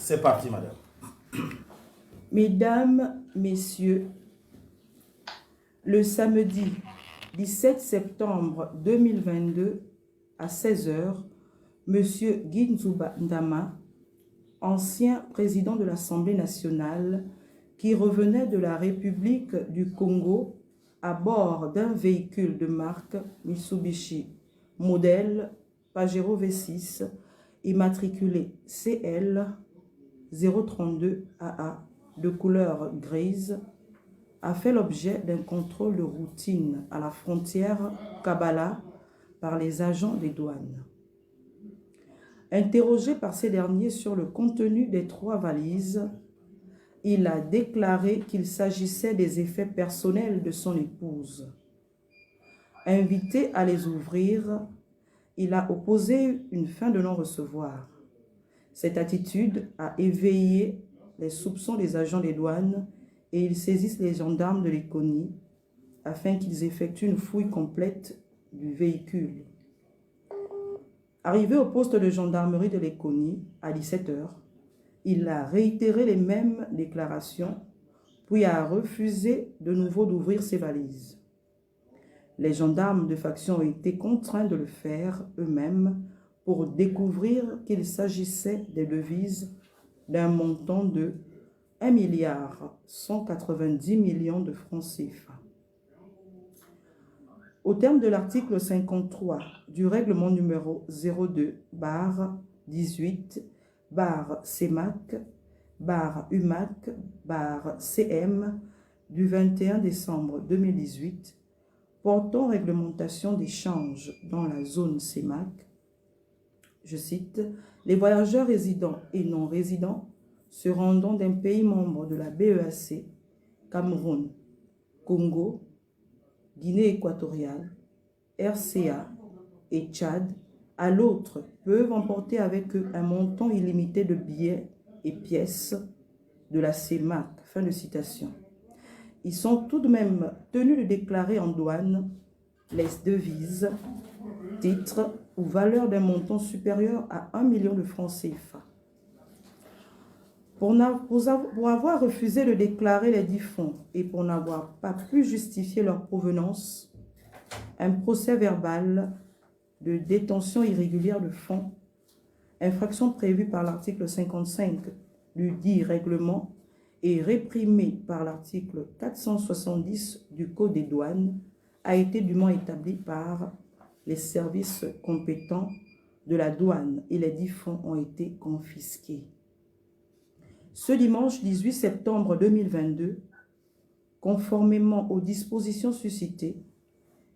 C'est parti, madame. Mesdames, Messieurs, le samedi 17 septembre 2022 à 16 h, M. Guinzouba Ndama, ancien président de l'Assemblée nationale, qui revenait de la République du Congo à bord d'un véhicule de marque Mitsubishi, modèle Pajero V6, immatriculé CL 032 AA de couleur grise, a fait l'objet d'un contrôle de routine à la frontière Kabala par les agents des douanes. Interrogé par ces derniers sur le contenu des 3 valises, il a déclaré qu'il s'agissait des effets personnels de son épouse. Invité à les ouvrir, il a opposé une fin de non-recevoir. Cette attitude a éveillé les soupçons des agents des douanes et ils saisissent les gendarmes de l'Éconie afin qu'ils effectuent une fouille complète du véhicule. Arrivé au poste de gendarmerie de l'Éconie à 17 h, il a réitéré les mêmes déclarations, puis a refusé de nouveau d'ouvrir ses valises. Les gendarmes de faction ont été contraints de le faire eux-mêmes pour découvrir qu'il s'agissait des devises d'un montant de 1,190 milliard de francs CFA. Au terme de l'article 53 du règlement numéro 02-18-CEMAC-UMAC-CM du 21 décembre 2018 portant réglementation d'échange dans la zone CEMAC, je cite, « Les voyageurs résidents et non résidents se rendant d'un pays membre de la BEAC, Cameroun, Congo, Guinée équatoriale, RCA et Tchad, à l'autre peuvent emporter avec eux un montant illimité de billets et pièces de la CEMAC. » Fin de citation. Ils sont tout de même tenus de déclarer en douane les devises, titres ou valeurs d'un montant supérieur à 1 million de francs CFA. Pour avoir refusé de déclarer les dits fonds et pour n'avoir pas pu justifier leur provenance, un procès verbal de détention irrégulière de fonds, infraction prévue par l'article 55 du dit règlement et réprimée par l'article 470 du Code des douanes, a été dûment établi par les services compétents de la douane et les dits fonds ont été confisqués. Ce dimanche 18 septembre 2022, conformément aux dispositions suscitées,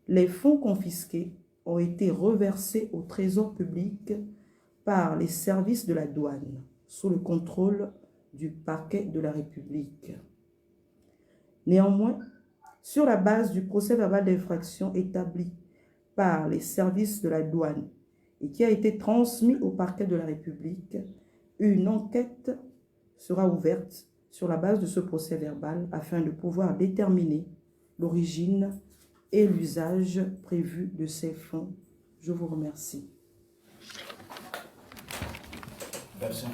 les fonds confisqués ont été reversés au trésor public par les services de la douane, sous le contrôle du parquet de la République. Néanmoins, sur la base du procès verbal d'infraction établi par les services de la douane et qui a été transmis au parquet de la République, une enquête sera ouverte sur la base de ce procès verbal afin de pouvoir déterminer l'origine et l'usage prévu de ces fonds. Je vous remercie. Merci.